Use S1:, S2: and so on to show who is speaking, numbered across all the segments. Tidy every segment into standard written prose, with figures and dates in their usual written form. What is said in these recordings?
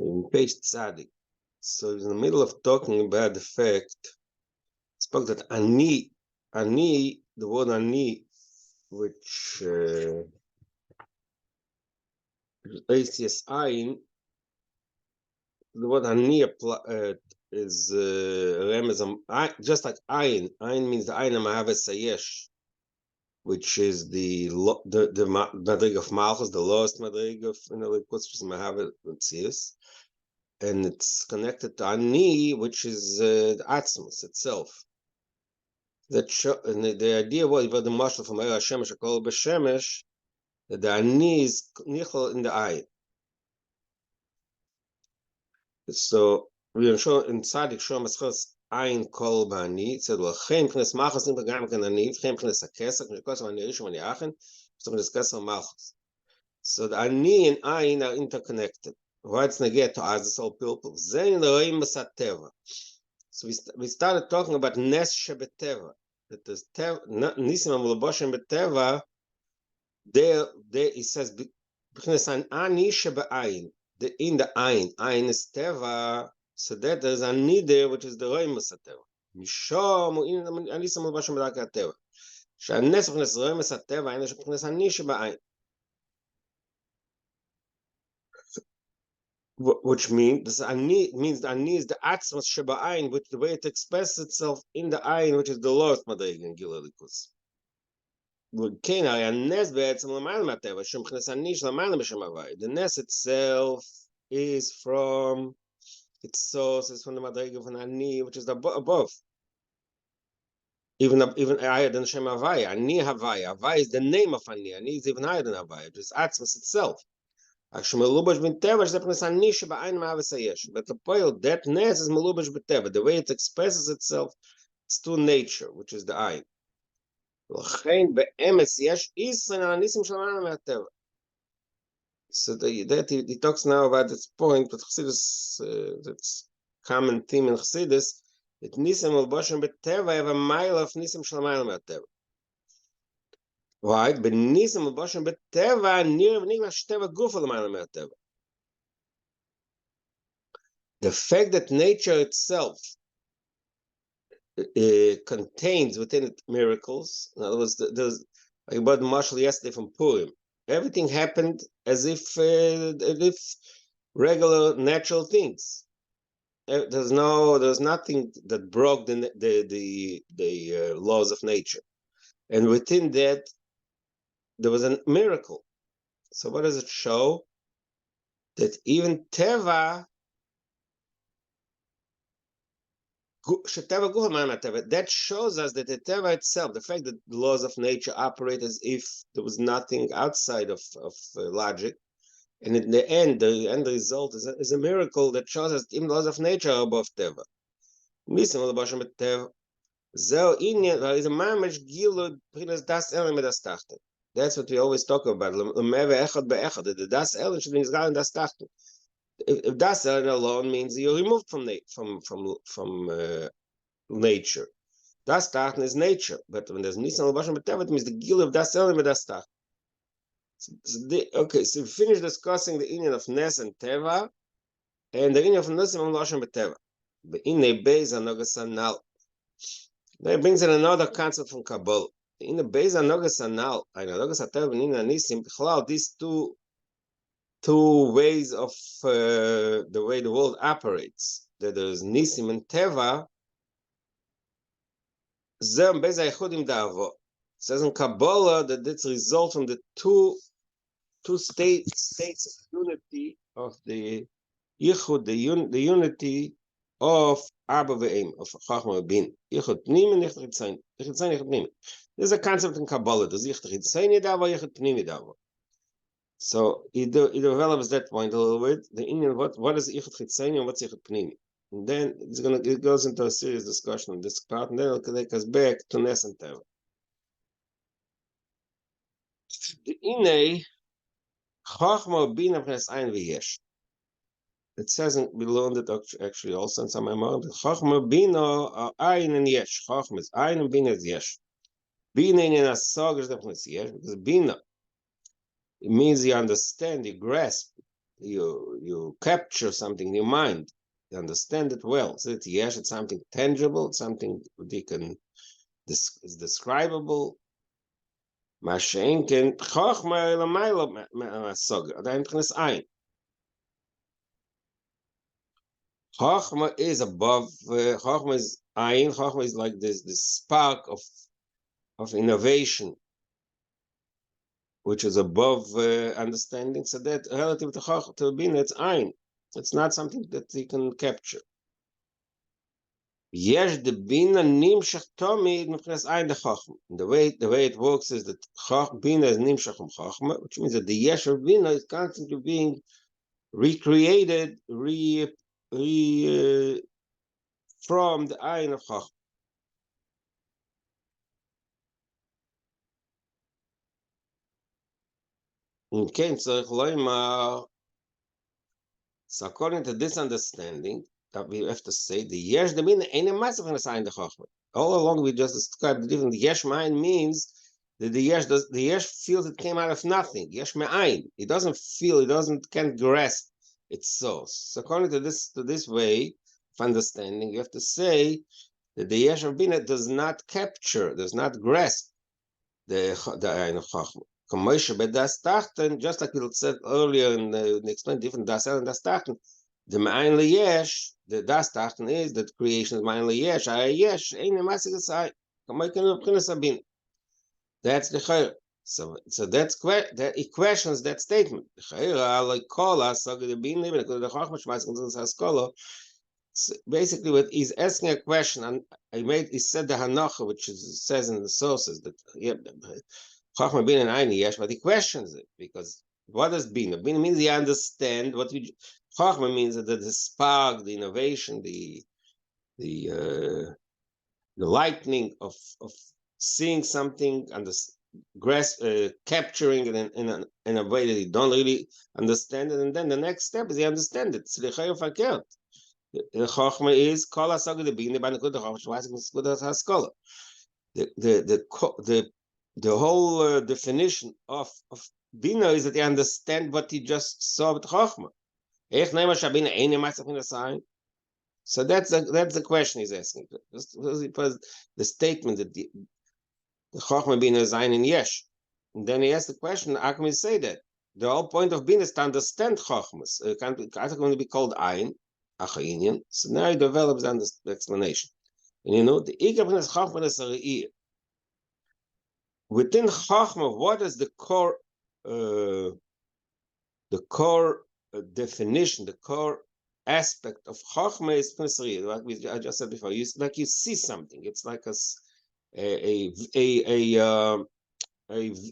S1: in page Tzadik. So in the middle of talking about the fact, spoke that ani, the word ani, which ACS ayin, the word ani is remez, just like ayin. Ayin means the ayin amahaves sayesh, which is the madrig of malchus, the lowest madrig of which is mahavet tzius, and it's connected to ani, which is the atzmus itself. That and the idea was the mashal from Eir Hashemesh Akol B'Shemesh, that the ani is nichol in the eye. So we are shown in Tzadik Shom Eschos Ayin Kol B'Ani. It said, "Well, Chem Chnes Malchus Nim Gam Ken Ani, Chem Chnes Hakesach, Mishkos Ani Rishon Ani Achen, so Chnes Kesach Malchus." So the ani and ayin are interconnected. Why it's negate to us, this whole people? Zein Roim Masateva. So we started talking about Nes Shebeteva. That is Nisim Amulaboshem Beteva. There it says B'chnes an ani shebe'ayin. In the ayin is teva. So that there's an ani there, which is the roim masateva. Mishom anisam ulbashim b'darkei hateva. She'anes b'chnes roim masateva, ayin b'chnes ani shebe'ayin. Which means the ani is the atzmas shebe'ayin, which the way it expresses itself in the ayin, which is the lowest madrig in Gilui Likus. The nes itself is from its source is from the madrig of an ani, which is above, even higher than Shem Havaya. Ani Havaya. Havaya is the name of ani. Ani is even higher than Havaya, which is atzmas itself. But the point that nes is melubash b'teva. The way it expresses itself is to nature, which is the ayin. So he talks now about this point, but Chassidus, that's common theme in Chassidus, that Nisim Ulboshem B'Teva have a mile of Nisim Shalmayim B'Teva. Right? But Nisim Ulboshem B'Teva near V'Nigla Shteva Gufa L'Mayim B'Teva. The fact that nature itself contains within it miracles. In other words, there's like about the marshal yesterday from Purim. Everything happened as if regular natural things. There's nothing that broke the laws of nature, and within that there was a miracle. So what does it show? That even Teva. That shows us that the Teva itself, the fact that the laws of nature operate as if there was nothing outside of logic, and in the end result is a miracle that shows us even laws of nature are above Teva. That's what we always talk about. The das elen should be in das tachten. If das alone means you're removed from nature. Das tachten is nature, but when there's nisan l'bashim b'teva, it means the gil of das elim das tachten. Okay, so we finish discussing the union of nes and teva, and the union of nisan l'bashim b'teva. But in a beis anogas anal, that brings in another concept from Kabbalah. In the beis anogas anal, anogas hateva and ina nisim, these two ways of the way the world operates, that there is nisim and teva. It says in Kabbalah that this results from the two states of unity of the yichud, the unity of Abba ve'em, of Chachma ve'bin. Yichud pnim and yichud chitzayin. Yichud chitzayin, yichud pnim. There's a concept in Kabbalah. There's yichud chitzayin yedava, yichud pnim yedava. So he develops that point a little bit. The Indian, what is yichud chitzayin and what's yichud pnim? And then it goes into a serious discussion on this part, and then it'll take us back to Nes and Teva. The Inei Chachma Bina Pnes Ein V'Yesh. It says we learned it actually also in some memory. Chachma Bina are Ein and Yesh. Chachma is Ein and Bina is Yesh. Bina in Asag is definitely Yesh, because Bina, it means you understand, you grasp you capture something in your mind, you understand it well. So that yesh, it's something tangible, it's something that you can is describable. Mashenken chochma elamaylo masog. Adain tchnes ein. Chochma is above. Chochma is ein. Chochma is like this spark of innovation, which is above understanding. So that relative to chochma to bina, it's ein. It's not something that you can capture. Yesh the bina nimshach tomid mepres ein the chochma. The way it works is that bina is nimshach from chochma, which means that the yesh of bina is constantly being recreated, from the ein of chochma. So according to this understanding, that we have to say the yesh the bina ain't a massive in the sign the chochma. All along we just described the different. The yesh mind means that the yesh feels it came out of nothing. Yesh me'ain. It doesn't feel. It can't grasp its source. So according to this way of understanding, you have to say that the yesh of bina does not capture, does not grasp the ein of chochma. Just like we said earlier in explained different das and das tachten, the ma'ain leyesh, the das tachten is that creation is ma'ain leyesh. Yesh ain't a massive side. That's the chayr. So that's that it questions that statement. Basically, what he's asking a question, and he said the hanacha, which says in the sources that Chachma bin and Aini Yesh, but he questions it because what does Bina? Bina means you understand what we. Chachma means that the spark, the innovation, the lightning of seeing something and capturing it in a way that you don't really understand it, and then the next step is you understand it. The Chachma is kol hasaga the Bina by the Chachma. The whole definition of Bina is that you understand what you just saw with Chochma. So that's the question he's asking. The statement that the Chochma Bina is ein in Yesh. And then he asks the question, how can we say that? The whole point of Bina is to understand Chochmas. It can't going to be called ein, Achayinyan. So now he develops the explanation. And the Ikar Bina is Chochma is a Re'ir. Within Chachma, what is the core definition, the core aspect of Chachma is Pnesri, like I just said before. You see something. It's like a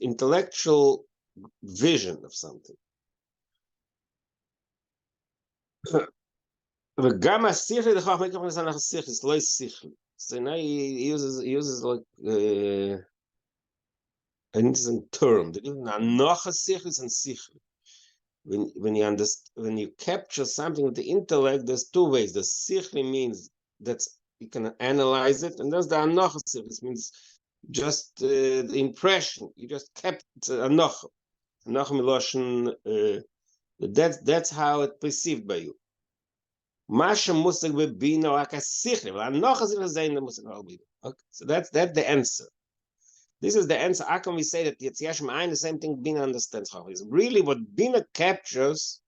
S1: intellectual vision of something. The gamma sichli the Chachma is an sichli. It's loy sichli. So now he uses like an interesting term. The nocha sichli and sichli. When you capture something with the intellect, there's two ways. The sichli means that you can analyze it, and there's the anocha sichli. Means just the impression. You just kept anocha. Anocha miloshen. That's how it's perceived by you. Masha musig bebina like a sichli. Anocha sichli zayin the musig albina. Okay, so that's the answer. This is the answer. How can we say that Yetziyash Ma'ayin, the same thing Bina understands? Really, what Bina captures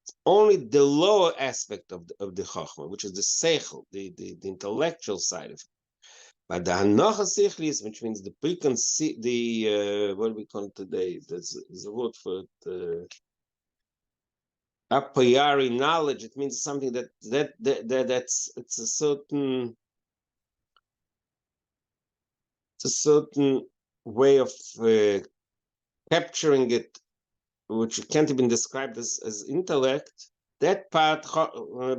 S1: is only the lower aspect of the Chachma, which is the Seichel, the intellectual side of it. But the Hanocha Sichlis, which means the preconceived, what do we call it today? There's a word for it. A priori knowledge. It means something that's it's a certain. A certain way of capturing it, which can't even be described as intellect. That part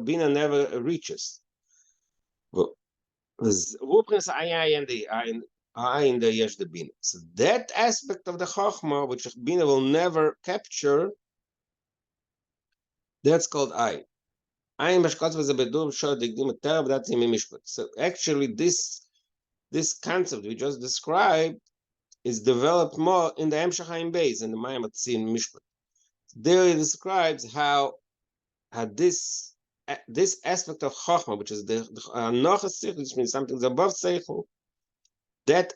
S1: Bina never reaches. So that aspect of the Chochma, which Bina will never capture, that's called Ayin. So actually, this concept we just described is developed more in the Emshach Haim Beis and the Mayim Atzin Mishpat. there it describes how this aspect of Chochmah, which is the Anochas Seichel, which means something above Seichel, that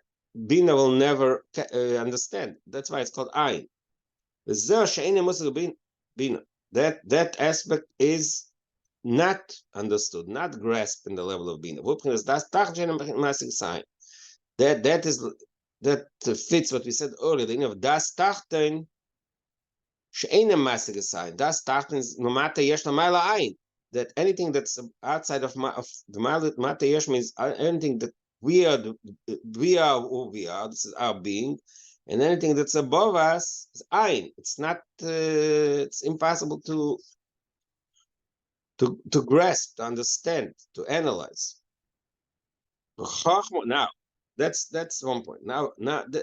S1: Bina will never understand. That's why it's called Ayin. That aspect is not understood, not grasped in the level of Bina. That fits what we said earlier. The of Das Tachten she'eina masig sign. Das Tachten is no matter yesh no mila ayin. That anything that's outside of the mata yesh means anything that we are who we are. This is our being, and anything that's above us is ayin. It's not. It's impossible to grasp, to understand, to analyze. Now, that's one point. Now,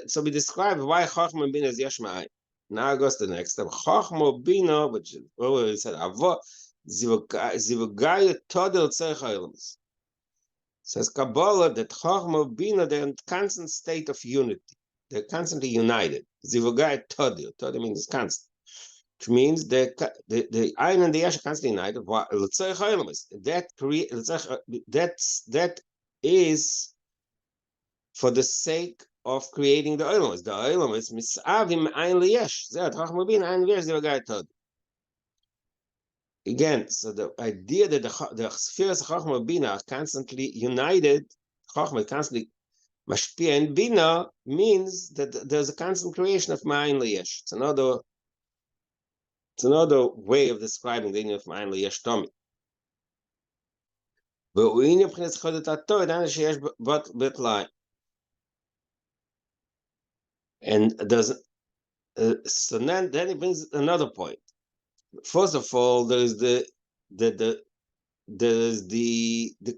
S1: so we describe why Chachma Bina is yesh ma'ayin. Now it goes to the next step. Chachma Bina, which is already said, Avo zivugaya todel tzerich ha'ilmus. Says Kabbalah that Chachma Bina, they're in constant state of unity. They're constantly united. Zivugaya todel. Todel means constant. Which means the Ayin and the Yesh are constantly united. That is for the sake of creating the Oilamos. The Oilamos misavim Ayin liyesh. Zeh Chachma Bina Ayin liyesh zivugaya todel. Again, so the idea that the spheres of Chachma Bina are constantly united, Chachma constantly mashpia and Bina, means that there's a constant creation of Ma'ayin Liyesh. It's another way of describing the union of Ma'ayin Liyesh Tomi. And there's so then it brings another point. First of all, there's the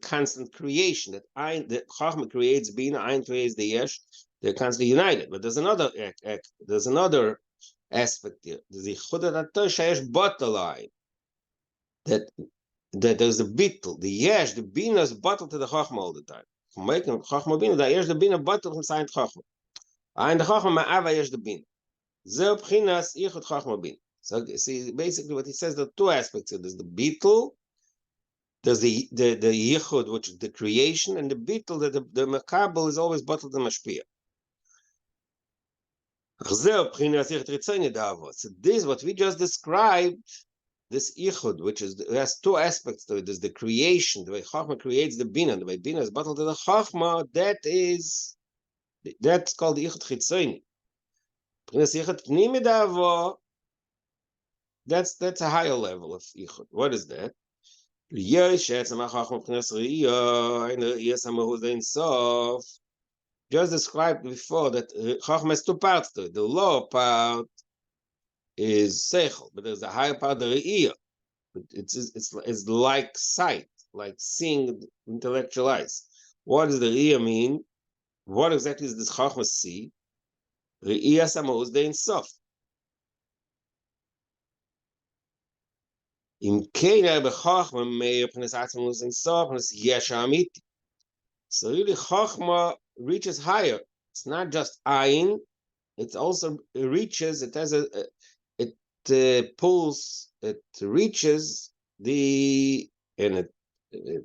S1: constant creation that Chachma creates Bina, Ayin creates the Yesh. They're constantly united. But there's another aspect here. There's the Chudat Sheyesh Batalai. That there's a bittul, the Yesh, the Bina is bottled to the Chachma all the time. From making Chachma Bina, the Yesh, the Bina bottled from Saint Chachma. Ayin the Chachma Ma'ava Yesh the Bina. Zer Pchinas Yichud Chachma Bina. So see, basically what he says, there are two aspects here. There's the bittul, there's the yichud, which is the creation, and the bittul, that the makabel is always bottled in mashpia. So this, what we just described, this yichud, which is has two aspects to it. There's the creation, the way Chachma creates the bina, the way bina is bottled to the Chachma. That's called the yichud chitzoni. That's a higher level of yichud. What is that? Just described before that Chachma has two parts to it. The lower part is seichel, but there's a higher part, the re'iyah. It's like sight, like seeing, intellectualize. What does the re'iyah mean? What exactly does this Chachma see? Re'iyah samahus dein sof. So really, Chachma reaches higher. It's not just ayin; it also reaches. It has it pulls. It reaches and it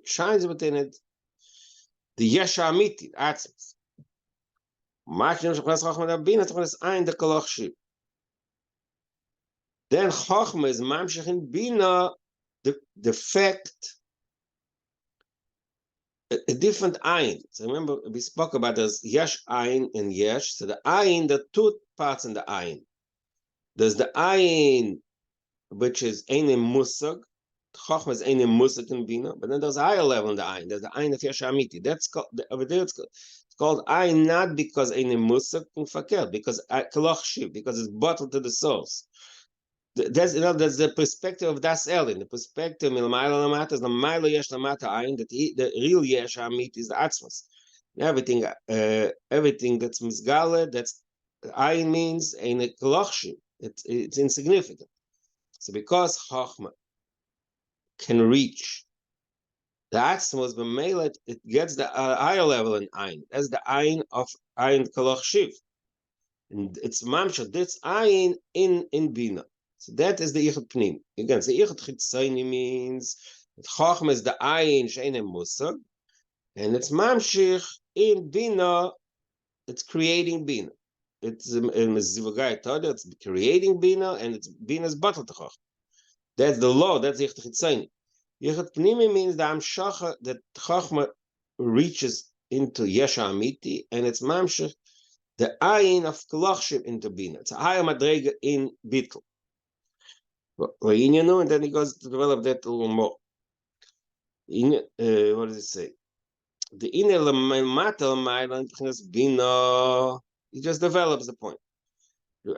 S1: shines within it the yesh amiti, atzmos. Then Chachma is mamshech in Bina, the fact, a different ayin. So remember, we spoke about there's yesh ayin and yesh. So the ayin, the two parts in the ayin. There's the ayin, which is einem musag. Chachma is einem musag in Bina. But then there's a higher level in the ayin. There's the ayin of yesh amiti. That's called, over there it's called ayin, not because einem musag and fakir, because it's bottled to the source. That's the perspective of Das Elin. The perspective is the Mailo Yesh Lamata Ayin, that the real Yesh Amit is the Atzmos. Everything that's Misgale, that's Ayin means a Klochshim. It's insignificant. So because Chachma can reach the Atzmos, but it gets the higher level in Ayin. That's the Ayin of Ayin Klochshiv. And it's Mamsha, this Ayin in Bina. So that is the Ichud Pnim. Again, the Ichud Chitzoni means that Chachma is the Ayin She'enem Musag, and it's Mamshich in Bina, it's creating Bina. It's it's creating Bina, and it's Bina's battle to Chachma. That's the law, that's the Ichud Chitzoni. Ichud Pnimi means the Amshacha, that Chachma reaches into Yesha Amiti, and it's Mamshich, the Ayin of Klachshim into Bina. It's a higher Madrega in Bittul. And then he goes to develop that a little more. What does it say? The inner Bina, he just develops the point.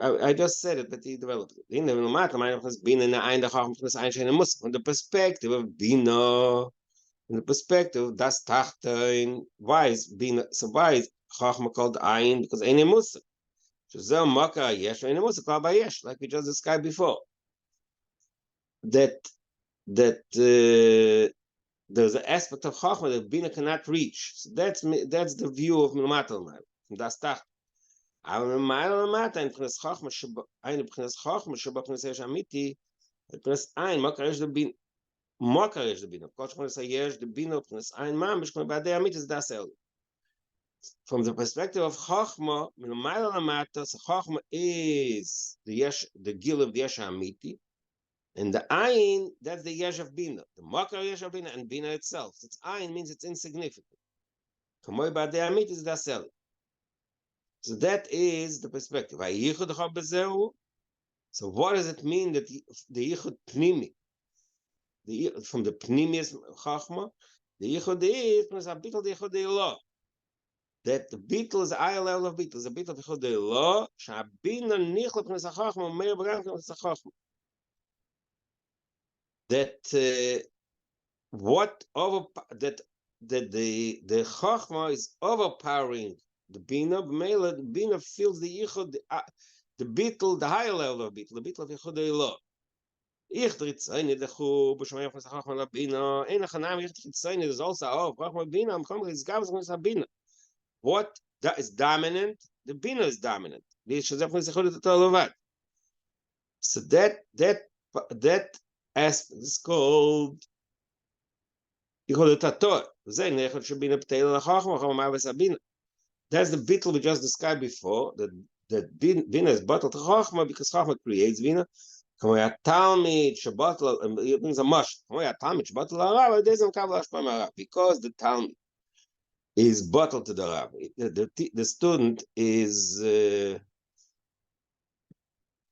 S1: I just said it, but he developed it. In the perspective of Bina, in the perspective, das Tachtein, why is Bina, so why is Chachma called Ayin? Because Eine Musa. Like we just described before. That there's an aspect of Chachma that Bina cannot reach. So that's the view of Milmatal Mal, from Das Tach. Aber Milmatal Mata, in Pnes Chachma, eine Pnes Chachma, Sheba Pnes Yesh Amiti, Pnes Ein, Mokar the Bina. Mokar Yesh the Bina. Of course, when I say Yesh the Bina, Pnes Ein, Mam, Bishkon Badei Amiti is Das El. From the perspective of Chachma, Milmatal Mata, so Chachma is the Gil of the Yesh Amiti. And the Ayin, that's the Yesh of Bina. The Makar Yesh of Bina and Bina itself. It's Ayin means it's insignificant. Kamoy Badei Amit is Dasel. So that is the perspective. So what does it mean that the Yichud Pnimi, from the Pnimius Chachma, the Yichud is a Bittul the Yichud Elah. That the Bittul is the higher level of Bittul. The Bittul of Yichud Elah, Shabina Nichla Pnes Chachma, Meir Bagan Pnes Chachma. That the Chachma is overpowering the Bina. The Bina feels the Yichud, the Bittul, the higher level of Bittul, the Bittul of Yichud Elah. Is also Bina. What that is dominant? The Bina is dominant. So that aspect is called Yichud Tator. That's the bittul we just described before. That Bina is bottled to Chachma because Chachma creates Bina. It means a mush. Because the Talmud is bottled to the Rav. The student is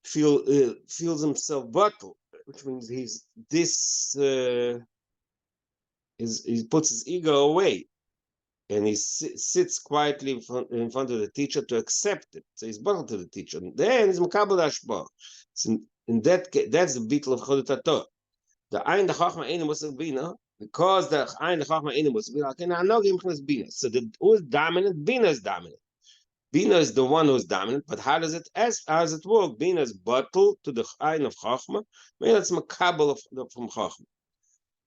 S1: feels himself bottled, which means he puts his ego away, and he sits quietly in front of the teacher to accept it. So he's bottled to the teacher. And then he's makabel hashpah. So in that case, that's the bittul of Chodet Tator. The Ein the Chachma Eine Musag Bina, because the Ein the Chachma Eine Musag Bina. Okay, now I know Bina. So who is dominant? Bina is dominant. Bina is the one who is dominant, but how does it work? Bina is bottled to the Ein of Chachma. Maybe that's makabel from Chachma.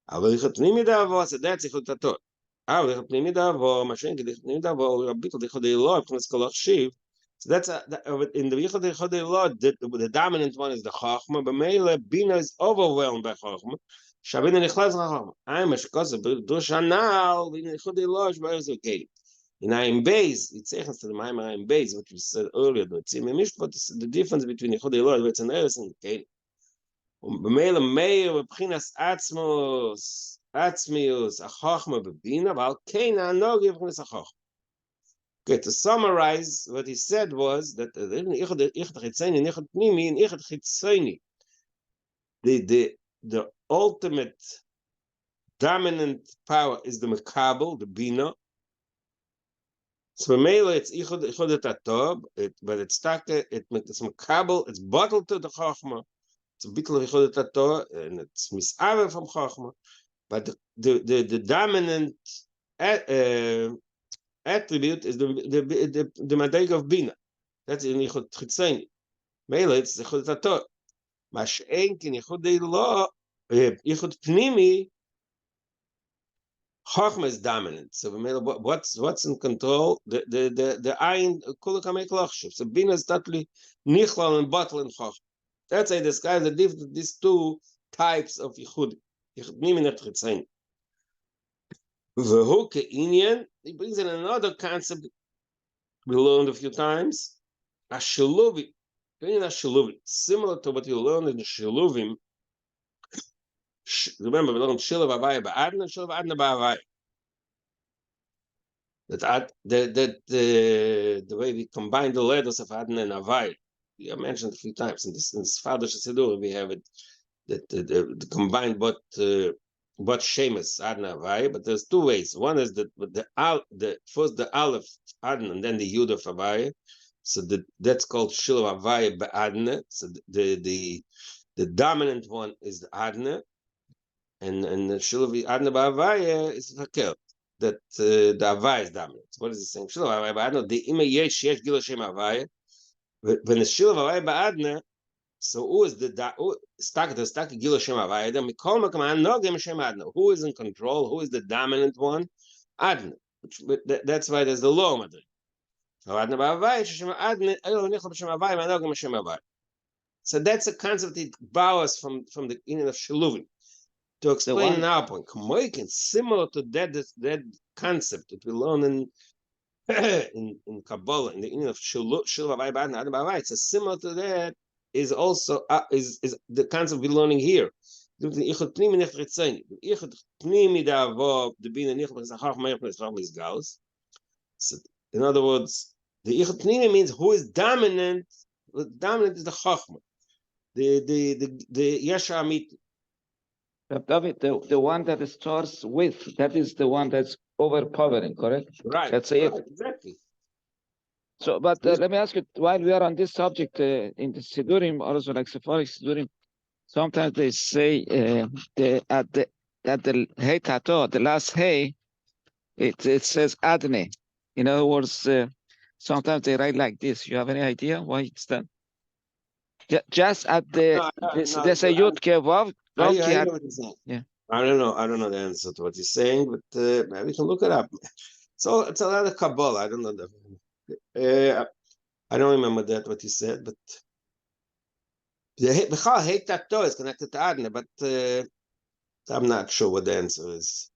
S1: Aber ich hab nie mit der Avo, so that's Yichud Tator. Aber ich hab nie mit der Avo, Mashenke, ich hab nie mit der Avo, Rabbitul, Yichud Elah, Pnes Kolach Shiv. So that's in the Yichud Elah, the dominant one is the Chachma, but Mele, Bina is overwhelmed by Chachma. Shabina Nichlas Chachma. I'm a Shkosa, but Dushanal, in Yichud Elah, is okay. In Ayin Beis, it's eches to the Maimar Ayin Beis, which we said earlier, the difference between Yichud Elah, where it's an Eres and okay. B'meila meir b'pchinas atzmius achachma b'bina v'al keina anogi b'pchinas achachma. Okay, to summarize, what he said was that in Ichud Chitzoni, in Ichud Pnimi, in Ichud Chitzoni, the ultimate dominant power is the Mekabel, the Bina. So b'meila it's Ichud Tator, but it's Mekabel, it's bottled to the Chachma. It's a bittul of Yichud Tator, and it's misave from Chachma. But the dominant attribute is the madrega of Bina. That's in Yichud Chitzoni. Mele, it's Yichud Tator. Mash'enk in Yichud Elah, Yichud Pnimi, Chachma is dominant. So what's in control? The Ayin Kuluk HaMeik Lachshav. So Bina is totally Nichlal and bottled in Chachma. That's why describes the difference these two types of yichud. Yichud pnimi and yichud chitzoni. V'hu ke'inyan, he brings in another concept we learned a few times. Ashiluvi, similar to what you learned in the Shiluvim. Remember, we learned Shiluv Havaya Ba'adna, Shiluv Adna Ba'Havaya. The way we combine the letters of Adna and Havaya. I mentioned a few times in this Father Sidur, we have it that the combined but Shemus Adna Havaya, but there's two ways. One is that first the Aleph Adna and then the Yud of Havaya. So that's called Shiluv Havaya Ba'adna. So the dominant one is the Adna, and the Shiluv Adna Ba'Havaya is Hakel. That the Havaya is dominant. What is it saying? Shiluv Havaya Ba'adna. The Ima Yesh Gil Hashem Havaya. When the Shiluv Havaya Ba'adna, so who is the Stak Gil Hashem Havaya? Then Mikol Makam Nogem Hashem Adna. Who is in control? Who is the dominant one? Adna. That's why there's the law Madrid. So that's a concept that borrows from the meaning of Shiluvim. To explain our point, similar to that concept that we learn in Kabbalah, in the meaning of Shiluvim, so similar to that is also is the concept we're learning here. So, in other words, the Ichud Pnimi means who is dominant. Dominant is the Chachma, the Yesha Amit.
S2: David, the one that starts with, that is the one that's overpowering, correct?
S1: Right.
S2: That's it.
S1: Exactly.
S2: So, but let me ask you, while we are on this subject, in the Sidurim, also like Sephardic Sidurim, sometimes they say at the Hey Tato, the last Hey, it says Adne. In other words, sometimes they write like this. You have any idea why it's done? Just at the they say Yud Kevav.
S1: I know what you're saying.
S2: Yeah.
S1: I don't know the answer to what you're saying, but we can look it up. So it's a lot of Kabbalah. I don't know that. I don't remember what you said, but the Hey Tato is connected to Adne, but I'm not sure what the answer is.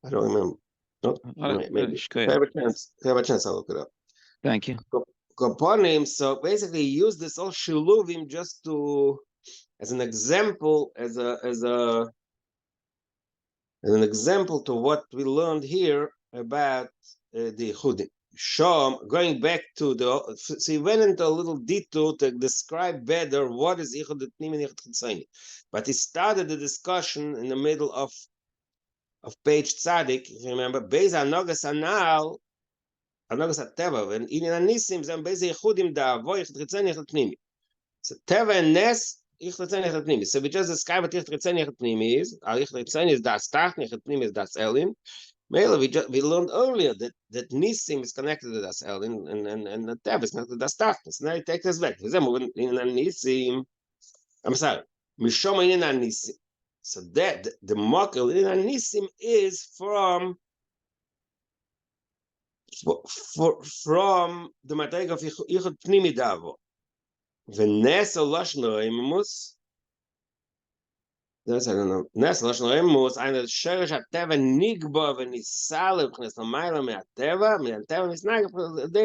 S1: I don't remember. No, maybe. If I have a chance, I'll look it up.
S2: Thank you.
S1: Componim, so basically use this all Shiluvim just as an example, as an example to what we learned here about the Yehudim. Shom, going back to so he went into a little detour to describe better what is Yichud Pnimi and Yichud Chitzoni. But he started the discussion in the middle of page Tzadik, if you remember, Beis Anogas Anal, Anogas Ateva, and in Anisim, then Beis Yehudim Da'avo, Yichud Chitzoni, Yichud Pnimi. So Teva and Nes, Yichud Chitzoni, Yichud Pnimi. So we just described what Yichud Chitzoni, Yichud Pnimi is. Yichud Chitzoni is Das Tach, Yichud Pnimi is Das Elim. We learned earlier that Nisim is connected to Das Elim, and the Teva is connected to Das Tach. So now he takes us back. In Anisim, I'm sorry, Mishom in Anisim. So that the Mokel in Anisim is from the Mateg of Yichud Pnimi Davo. V'nes Olosh Noemus. That's I don't know. Nes Olosh Noemus. Einer Sheresh HaTeva Nigba v'Nisale v'Chnes L'mayla me'Ateva me'Ateva Nisnag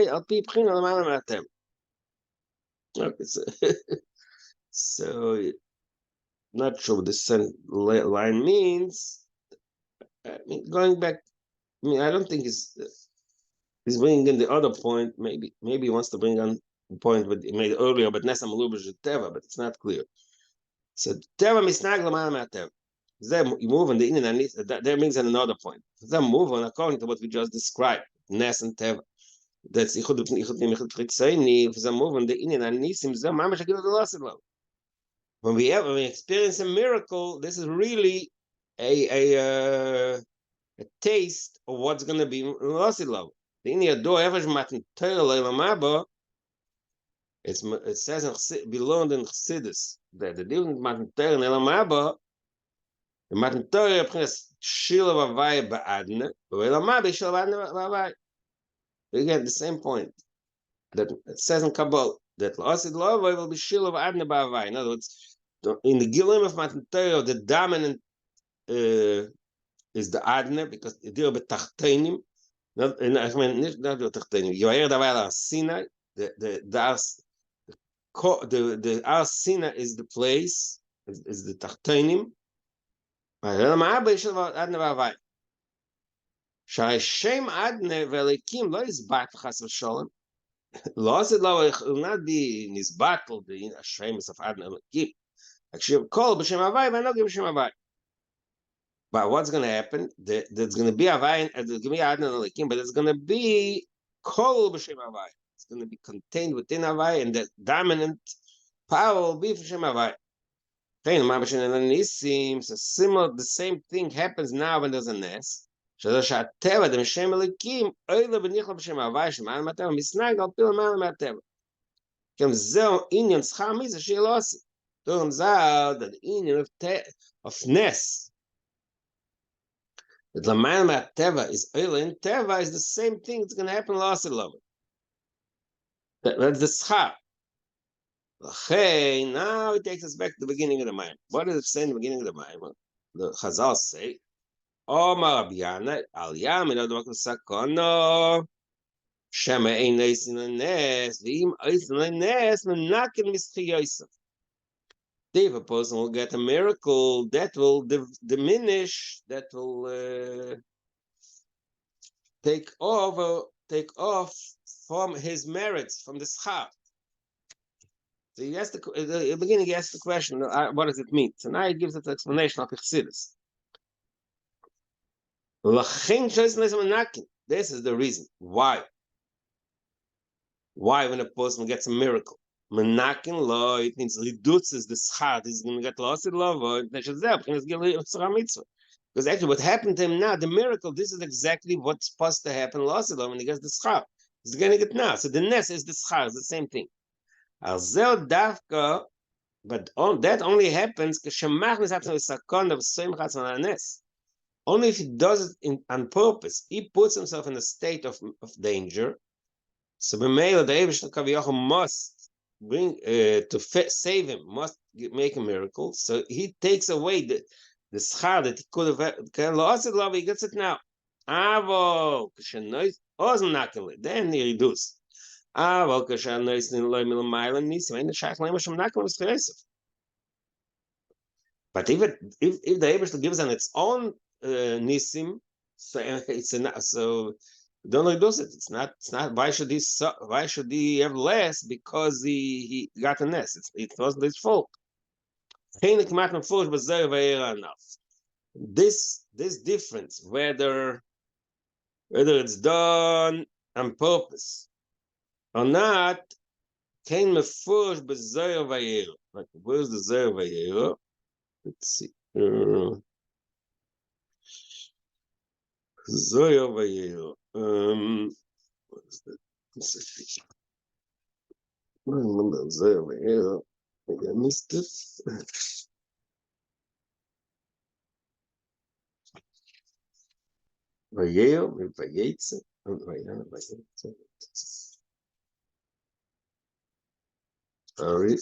S1: Al Pi B'china L'mayla me'Ateva. Okay, so not sure what this line means. I mean, going back, I don't think he's bringing in the other point. Maybe he wants to bring on the point that he made earlier, but Nesam Lubish Teva, but it's not clear. So Teva Misnag L'mayla Teva. They move on the in and that brings in another point. They move on according to what we just described, Nes and Teva. That's Ichud Chitzoni. If they move on the in and Nisim, they mamash agil the lost level. When we experience a miracle, this is really a taste of what's going to be lost level. The India do average matan Torah leilamaba. It says we learned in Chassidus that the difference matan Torah leilamaba, the matan Torah is Shiluv Havaya ba'adna, leilamaba is Shiluv Adna ba'Havaya. We get the same point that it says in Kabbalah. that L'Osid Lovoi will be Shiur of Adne Ba'avai. In other words, in the Gilim of Matan Torah, the dominant is the Adne, because the deal with Tachtenim. Not the Tachtenim. Yoher Davar Ar Sinai. The Ar Sinai is the place, is the Tachtenim. Shem Adne Velikim lo Yizbat Chas v'Sholem. L'Osid Lovoi will not be in his battle, the Hashemus of Adne Velikim. Actually, call b'Shem Havai, but not give b'Shem Havai. But what's going to happen? There's going to be Havai, there's going to be Adne Velikim, but it's going to be call b'Shem Havai. It's going to be contained within Havai, and the dominant power will be b'Shem Havai. So similar, the same thing happens now when there's a Nes. שהטבע, דם שם אליקים, אוי לו בניחו בשם הווי, שמעל מהטבע, מסנג על פיל מעל מהטבע. כי זהו עניין שכר מיזה שהיא לא עושה. תורם זהו, that עניין of ness, that למעל מהטבע is אוי לו אין טבע, is the same thing that's going to happen לעושה לו. That's the שכר. Okay, now it takes us back to the beginning of the mind. What does it say in the beginning of the mind? Well, the Chazal say, Omar Abiyana, Al Yam, in other words, Sakono, Shema ein Eisin Nes, Vim Eisin Nes, Menakin Mischi Yosef. If a person will get a miracle, that will diminish, that will take off from his merits, from the schar. So he asked at the beginning, he asked the question, what does it mean? So now he gives it an explanation of Chassidus. This is the reason. Why? Why when a person gets a miracle? Menakin lo, it means lidutzes, the schar, he's going to get lost in love, because actually what happened to him now, the miracle, this is exactly what's supposed to happen lost in love when he gets the schar. He's going to get now. So the nes is the schar, it's the same thing. But that only happens only if he does it on purpose. He puts himself in a state of danger. So the Eibishter Kaviyachol must bring to save him, must make a miracle. So he takes away the schar that he could have. He gets it now. Then he reduces. But if the Eibishter gives on its own nisim, so don't reduce it. It's not. Why should he have less? Because he got a nes. It wasn't his fault. This difference, whether it's done on purpose or not, came mefurish b'zoyer vayera. Like, where's the zoyer vayera? Let's see. Zoyer vayera. What is that? I don't remember zoyer vayera. Maybe I missed it. Vayera, maybe vayetze. Sorry.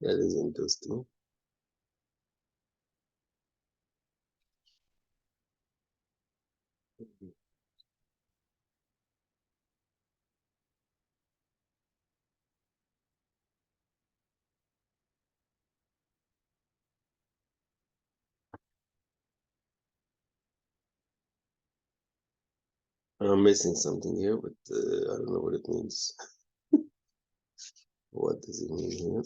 S1: That is interesting. I'm missing something here, but I don't know what it means. What does it mean here?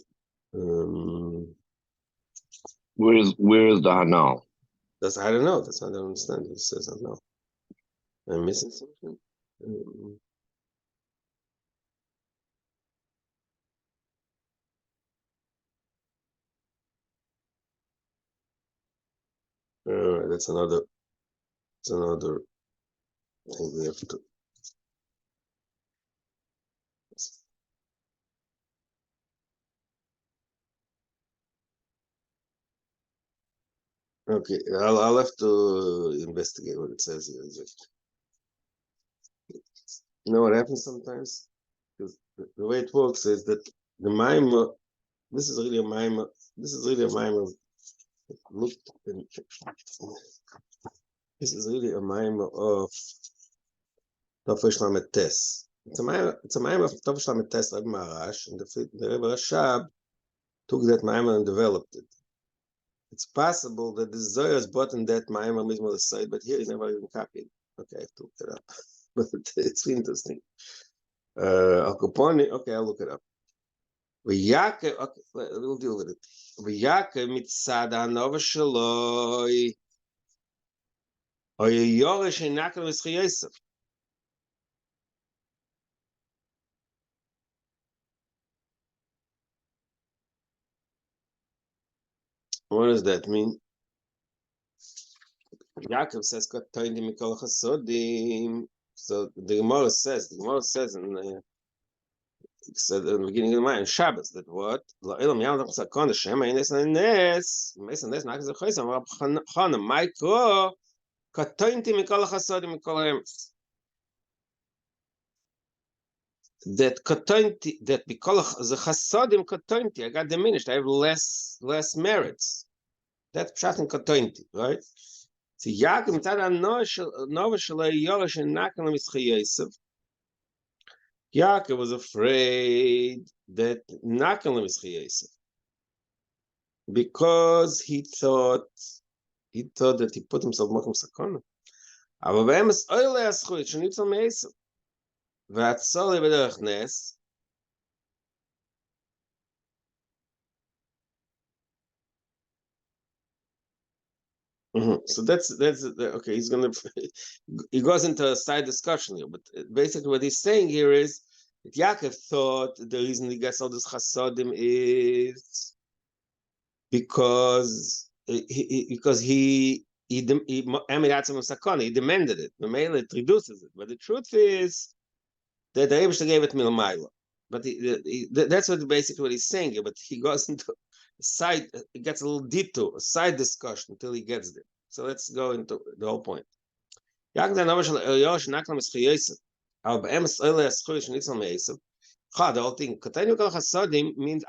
S3: Where is the Hanal?
S1: I don't know. That's what I don't understand. It says Hanal. I'm missing something. That's another thing we have to. Okay, I'll have to investigate what it says here. You know what happens sometimes? Because the way it works is that the mimer, this is really a mimer. This is really a mimer. Look, this is really a mimer of Tafresh Lamed Tes. It's a mimer of Tafresh Lamed Tes, Rebbe Maharash, and the Rebbe Rashab took that mimer and developed it. It's possible that the Zohar brought in that mimer Mizmor side, but here he's never even copied. Okay, I have to look it up. But it's interesting. Al Capone, okay, I'll look it up. Okay, we'll deal with it. V'Yaakov mitzad ha'nova shaloi, oy yoresh einakel v'schei Yosef. What does that mean? Yaakov says, "Katoindi mikol chasodim." So the Gemara says in said in the beginning of the mind, Shabbos, that what? La'ilam yam dach sakon, Hashem ha'ines ha'ines, ha'ines ha'ines, na'ak zechoisam, Rab Chana, Maikro, Katoindi mikol chasodim mikol ha'emes. That katointi, that because the chasodim katointi, I got diminished. I have less merits. That's pshat in katointi, right? So Yaakov mitzad ha'nova shelo yorosh einakel v'schei Yosef. Yaakov was afraid that nakel v'schei Yosef because he thought that he put himself makom sakona. Aber be'emes oile haschut shenitzal me'Yosef v'atzole b'derech nes. So that's okay. He's gonna he goes into a side discussion here, but basically what he's saying here is that Yaakov thought the reason he gets all this chasodim is because he demanded it. It reduces it, but the truth is that the Rebbe gave it milmayla. But that's basically what he's saying here. But he goes into side, it gets a little detour, a side discussion until he gets there. So let's go into the whole point. The whole thing, means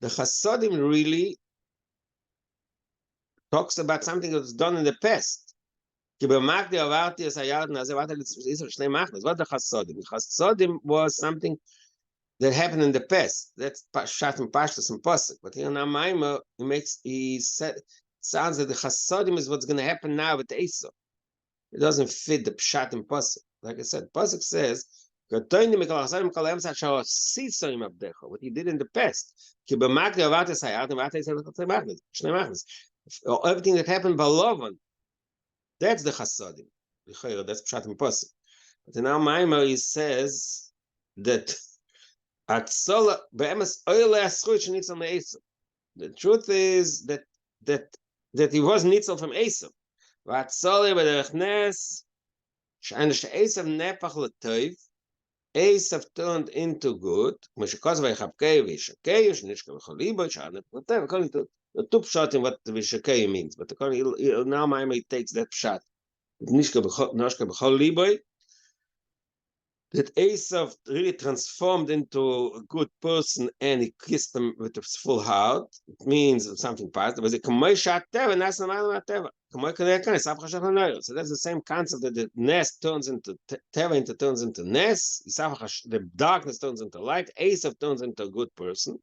S1: the chasodim really talks about something that was done in the past. What the chasodim was something that happened in the past. That's Pshat and Pashtus and Pasuk. But here now Maimah, sounds that the chasodim is what's going to happen now with Esau. It doesn't fit the Pshat and Pasuk. Like I said, Pasuk says, what he did in the past. Everything that happened by Lavan, that's the chasodim. That's Pshat and Pasuk. But now Maimah, he says that the truth is that he was nitzel from Esau. Esau turned into good. According to the two pshat in what Vishakei means, but now Maimah takes that pshat. That Esau really transformed into a good person and he kissed him with his full heart. It means something positive. So that's the same concept that the nest turns into Teva, turns into nest. The darkness turns into light. Esau turns into a good person.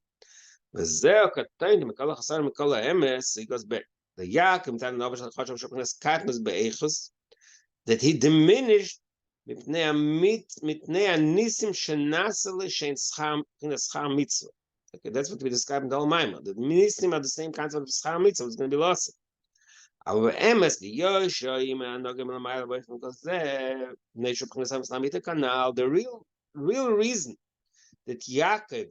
S1: He goes back. The Yaakov that he diminished. Okay, that's what we described in the whole Maimah. The nisim are the same concept of schar mitzvah. It's going to be lost. אבל אמס, יושעים, הנוגעים למעלה באופן כזה, בני שבכניסה מסלמית הכנ"ל, the real reason that Yaakov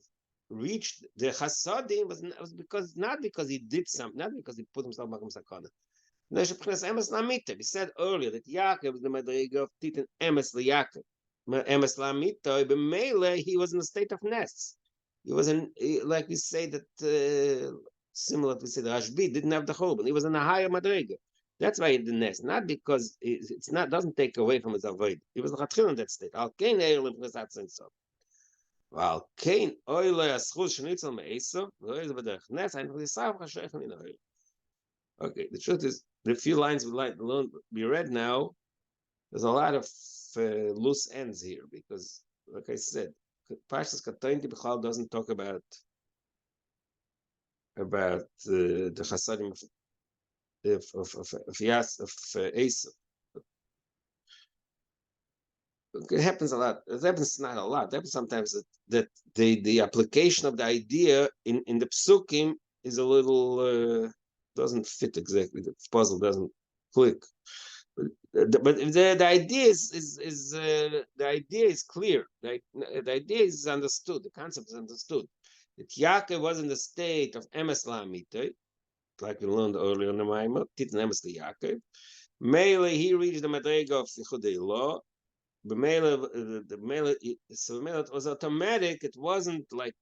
S1: reached the chasadim was because, not because he did something, not because he put himself back in sakana. Bnei shebchines emes lamita. We said earlier that Yaakov is the madriga of titin emes liYaakov. Emes lamita, b'meile, he was in a state of ness. He was in, like we say that, similar to we say the Rashbi didn't have the churban. He was in a higher madriga. That's why he did ness, not because it's not, doesn't take away from his avoid. He was in that state. Al kein eilim b'chnes so. Well, kein oile aschus shnitzel me'eso, lo is b'derech ness, ein v'lisav chashechen in oile. Okay, the truth is, the few lines we read now, there's a lot of loose ends here, because, like I said, Parshas Katointi B'chal doesn't talk about the chasadim of Esau. It happens a lot. It happens not a lot. It happens sometimes that the application of the idea in the psukim is a little doesn't fit exactly. The puzzle doesn't click. But the idea the idea is clear. The idea is understood. The concept is understood. That Yaakov was in the state of emes la'amite, like we learned earlier in the Maimah, titin emes liYaakov. Mele, he reached the madrega of Yichudei Law. So it was automatic. It wasn't like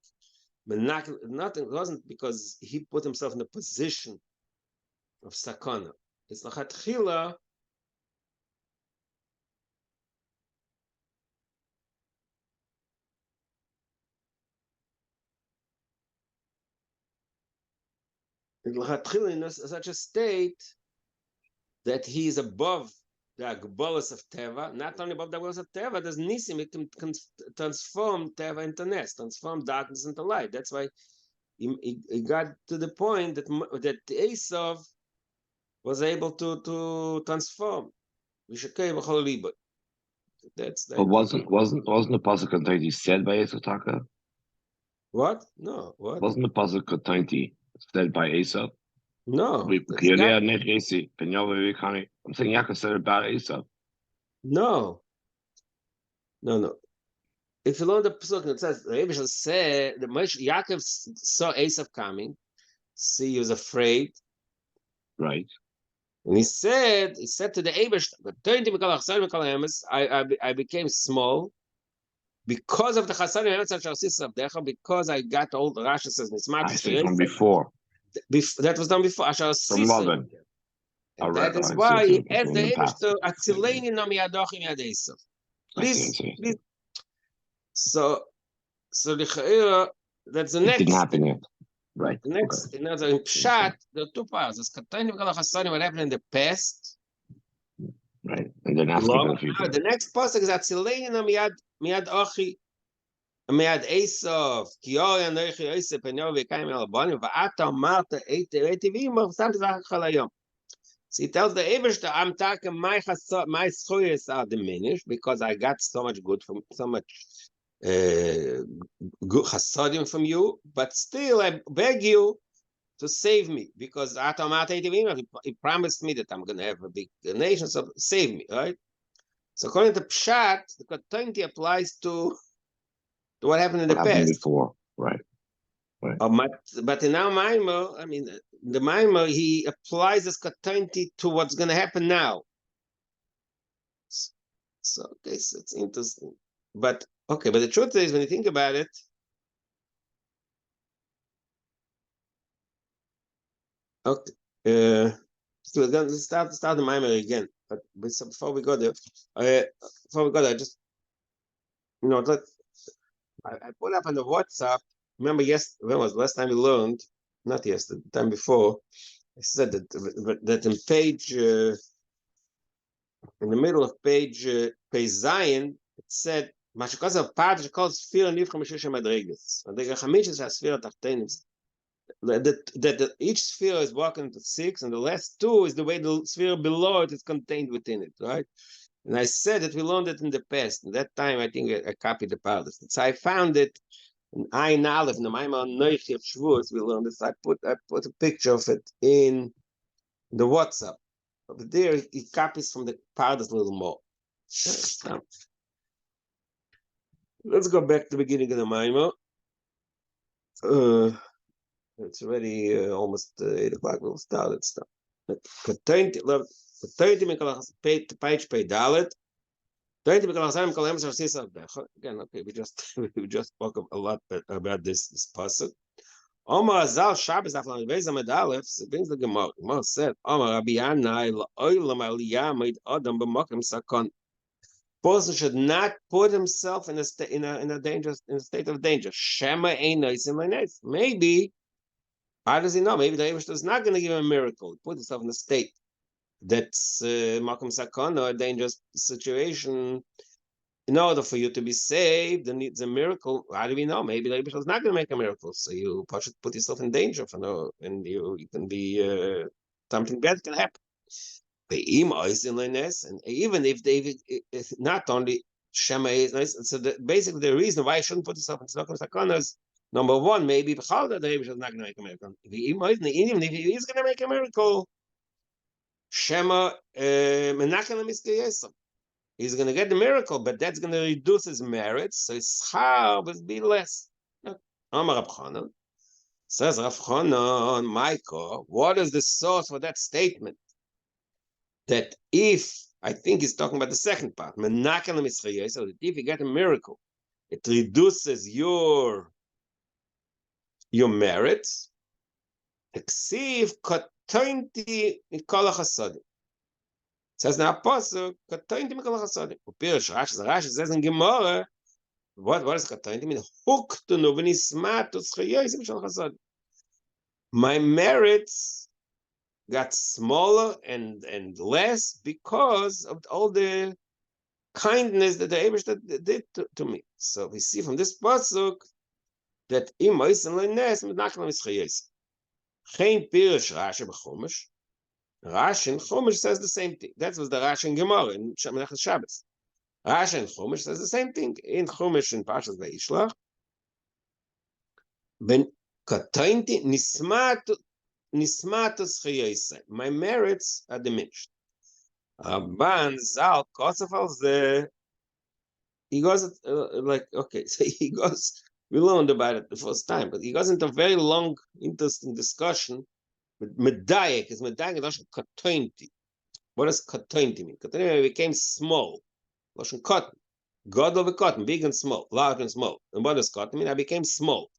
S1: nothing. It wasn't because he put himself in a position of sakana. It's lachatchila. In such a state that he is above the agbolas of Teva, not only above the agbolas of Teva, there's nisim, it can transform Teva into nest, transform darkness into light. That's why he got to the point that Esau was able to transform. That's
S3: But wasn't the pasuk Katointi said by Esau Taka?
S1: What? No. What?
S3: Wasn't the pasuk Katointi said by Esau?
S1: No.
S3: I'm saying Yaakov said about Esau.
S1: No. If you learn the pasuk, it says the Rebbe said the Yaakov saw Esau coming, see he was afraid,
S3: right?
S1: And he said to the Eibush, I became small because of the chasadim, because I got old. Rashi says,
S3: I see from before.
S1: That was done before.
S3: From Lovin.
S1: And that is why he asked the Eibush to Atzileni no miyadochim yad Esau. Please. So the that's the next.
S3: It didn't happen yet. Right.
S1: The next, in Pshat, there are two parts. There's Katointi B'chal HaChasadim, what happened in the past.
S3: Right. And then after the future.
S1: The next pasuk is Atzileni no miyad ochi, miyad Esau, ki ori anochi Esau penyo v'kayim el abonim, v'ata amarta eitivim, v'samti zachach halayom. So he tells the Eibush, I'm talking my schuyas are diminished because I got so much good from so much good chasadim from you, but still I beg you to save me because he promised me that I'm going to have a big nation, so save me, right? So according to Pshat, the Katointi applies to what happened in the past.
S3: Before, right.
S1: But in our Maimah, I mean, the Maimah, he applies this Katointi to what's going to happen now. So, okay, so it's interesting. But the truth is, when you think about it, so we're going to start the Maimah again. But before we go there, I just, I put up on the WhatsApp. Remember, when was the last time we learned? Not yesterday, the time before. I said that in page, in the middle of page Zion, it said, "Mashakaza Padre calls Sfira Nivcha Meshusha Madrigas." And the Chamish is Sfira Tachtenis. That each sphere is walking into 6, and the last 2 is the way the sphere below it is contained within it, right? And I said that we learned it in the past. And that time, I think I copied the part. So I found it in Ayin Aleph, in the Maimah Noichi of Shavuos, we learned this. I put a picture of it in the WhatsApp. But there he copies from the Pardas a little more. Let's go back to the beginning of the Maimah. It's already almost 8 o'clock. We'll start it. Katointi page pay dalet. Again, okay, we just spoke a lot about this pasuk. Omar Azal Shabbos after Bezam Medalef brings the Gemara. Gemara said, Omar Rabbi Yanai la'olam aliyah made adam b'makom sakon. Person should not put himself in a state of danger. Shema ein noisim le'neis. Maybe, how does he know? Maybe the Eibush is not going to give him a miracle. He put himself in a state that's makom sakon or a dangerous situation. In order for you to be saved, there needs a miracle. How do we know? Maybe the Eibush is not going to make a miracle. So you should put yourself in danger for no, and you can be something bad can happen. And even if David not only Shema is nice, so basically the reason why I shouldn't put yourself in sakon is number one, maybe the Eibush is not going to make a miracle. Even if he is going to make a miracle, Shema menachem miskayesam. He's going to get the miracle, but that's going to reduce his merits, so his schar will be less. Amar Rav Chanan says, Rav Chanan, Michael, what is the source for that statement? That if, I think he's talking about the second part, so that if you get a miracle, it reduces your merits. Eksiv katointi mikol hachasadim. Says now pasuk katointi mikol hachasadim. Upirish Rashi says in Gemara, what does katointi mean? Huktunu v'nismatu tzchayosim shel hachasadim. My merits got smaller and less because of all the kindness that the Eibush did to me. So we see from this pasuk that imois and lenes mitnachlam tzchayosim. Geen Pirush Rashi b'Chumash. Rashi in Chumash says the same thing. That was the Rashi in Gemara in Menachas Shabbos. Rashi in Chumash says the same thing in Chumash in Parshas Vayishlach. Ben katointi nismatus chiyosei. My merits are diminished. Ban Zal Kosafal he goes like okay, so he goes. We learned about it the first time, but he goes into a very long, interesting discussion with medayek. Is medayek lashon katointi? What does katointi mean? Katointi became small. Lashon cotton, gadol v'cotton, big and small, large and small. And what does cotton mean? I became small.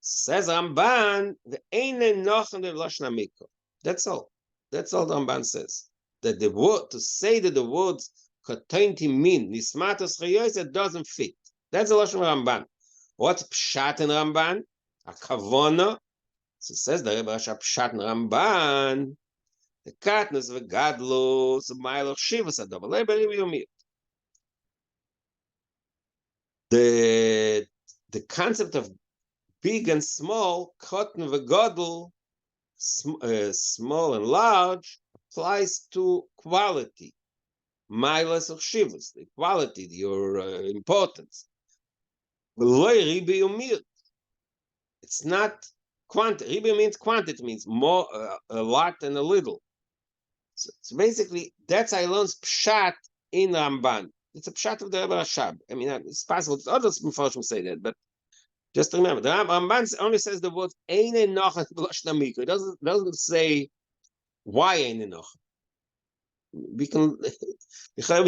S1: Says Ramban, the eine nochen de lashon amikol. That's all. That's all the Ramban says. That the word to say that the words katointi mean nismatos chayos doesn't fit. That's the lashon Ramban. What's pshat in Ramban? A kavona. So it says the Rebbe Rasha pshat in Ramban. The katnus v'gadlus ma'ilach shivas adov. The concept of big and small, cotton v'gadol, small and large, applies to quality. Ma'ilach shivas, the quality, your importance. It's not quantity. Ribi means quantity, means more, a lot and a little. So basically, that's I learned pshat in Ramban. It's a pshat of the Rebbe Rashab. I mean, it's possible that others Mepharshim say that, but just remember, the Ramban only says the word eine nochen b'lashon amikol. It doesn't say why eine nochen. We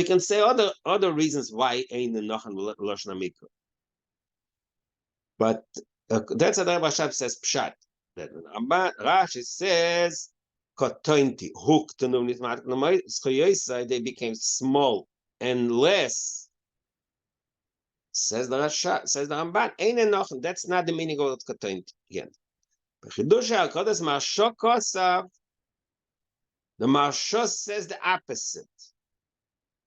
S1: can say other reasons why eine nochen b'lashon amikol. But that's what Rebbe Rashab says pshat. That Rashi says katointi huktanu nitmat they became small and less. Says the Rasha, says the Ramban. Eine nochen. That's not the meaning of katointi again. B'chidush HaKodesh Marsha Kosav. The Marsha says the opposite.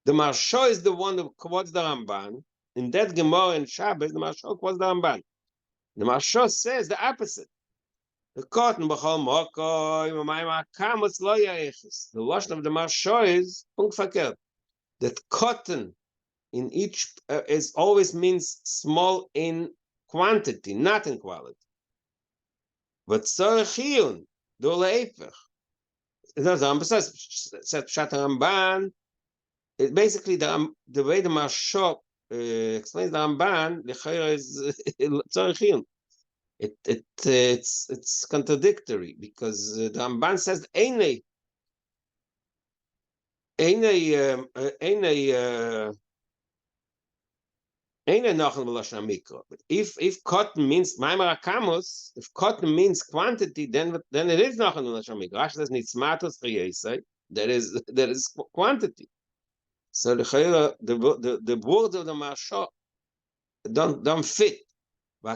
S1: The Marsha is the one who quotes the Ramban. In that Gemara in Shabbos, the Marsha quotes the Ramban. The Marsha says the opposite. The cotton b'chol mokoy v'mayim hakamus lo ya'ichus. The lashon of the Marsha is punkt verkehrt. That cotton in each is always means small in quantity, not in quality. But tzorech chiyun do le'efech. Rambam says Pshat Ramban. It basically the way the Maharsha explains the Ramban, the Chayra is tzorichin. It's contradictory because the Ramban says Einei if cotton means Maimar Akamos, if cotton means quantity, then it is Nachon L'Lashon Mikra. Rashi says Nitzmatos Chiyesai. There is quantity. So the words of the Maharsha don't fit. So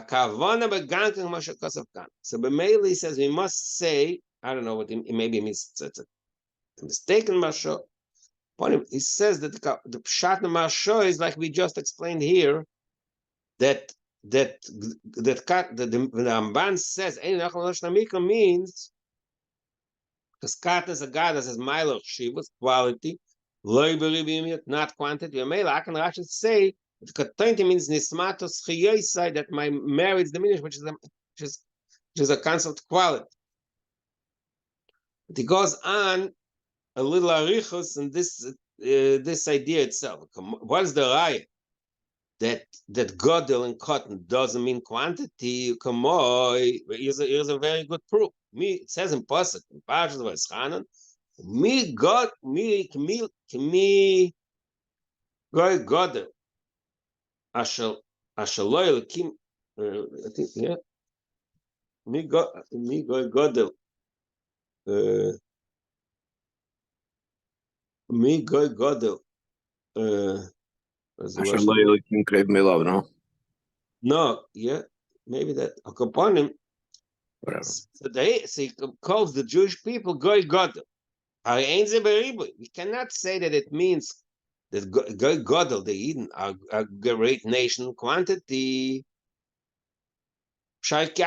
S1: B'meili he says we must say, I don't know what maybe it means it's a mistaken Maharsha. He says that the Pshat Maharsha is like we just explained here, that the Ramban says means because Kat is a God that says Milo Shivas, quality, not quantity. I can actually say Katointi means Nismatos Chiyosai, that my merit is diminished, which is a concept of quality. But he goes on a little arichos in this idea itself. What is the raya? That godel and cotton doesn't mean quantity. Here's a very good proof. It says in Pasuk, in Parshas Vayischanan, goy godel ashal lo elikim. I think me goy godel me goy godel. No, yeah, maybe that upon him.
S3: Whatever.
S1: So he calls the Jewish people goy godel. We cannot say that it means that goy godel, the Eden, are a great nation quantity. It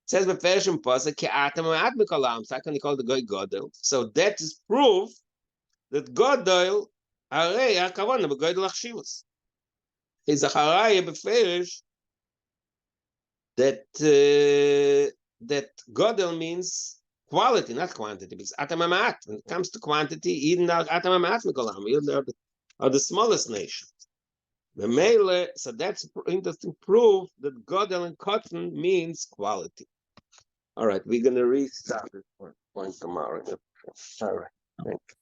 S1: says beferish pasuk ki'atam ma'at mikol ha'am. So how can you call the goy godel? So that is proof that godel arei hakavana b'godel achshivus. Is a haraya beferish that godel means quality, not quantity. Because atamamat, when it comes to quantity, even atamamat mikolam, are the smallest nation. The mele, so that's interesting proof that godel and cotton means quality. All right, we're gonna restart this point tomorrow. All right, thank you.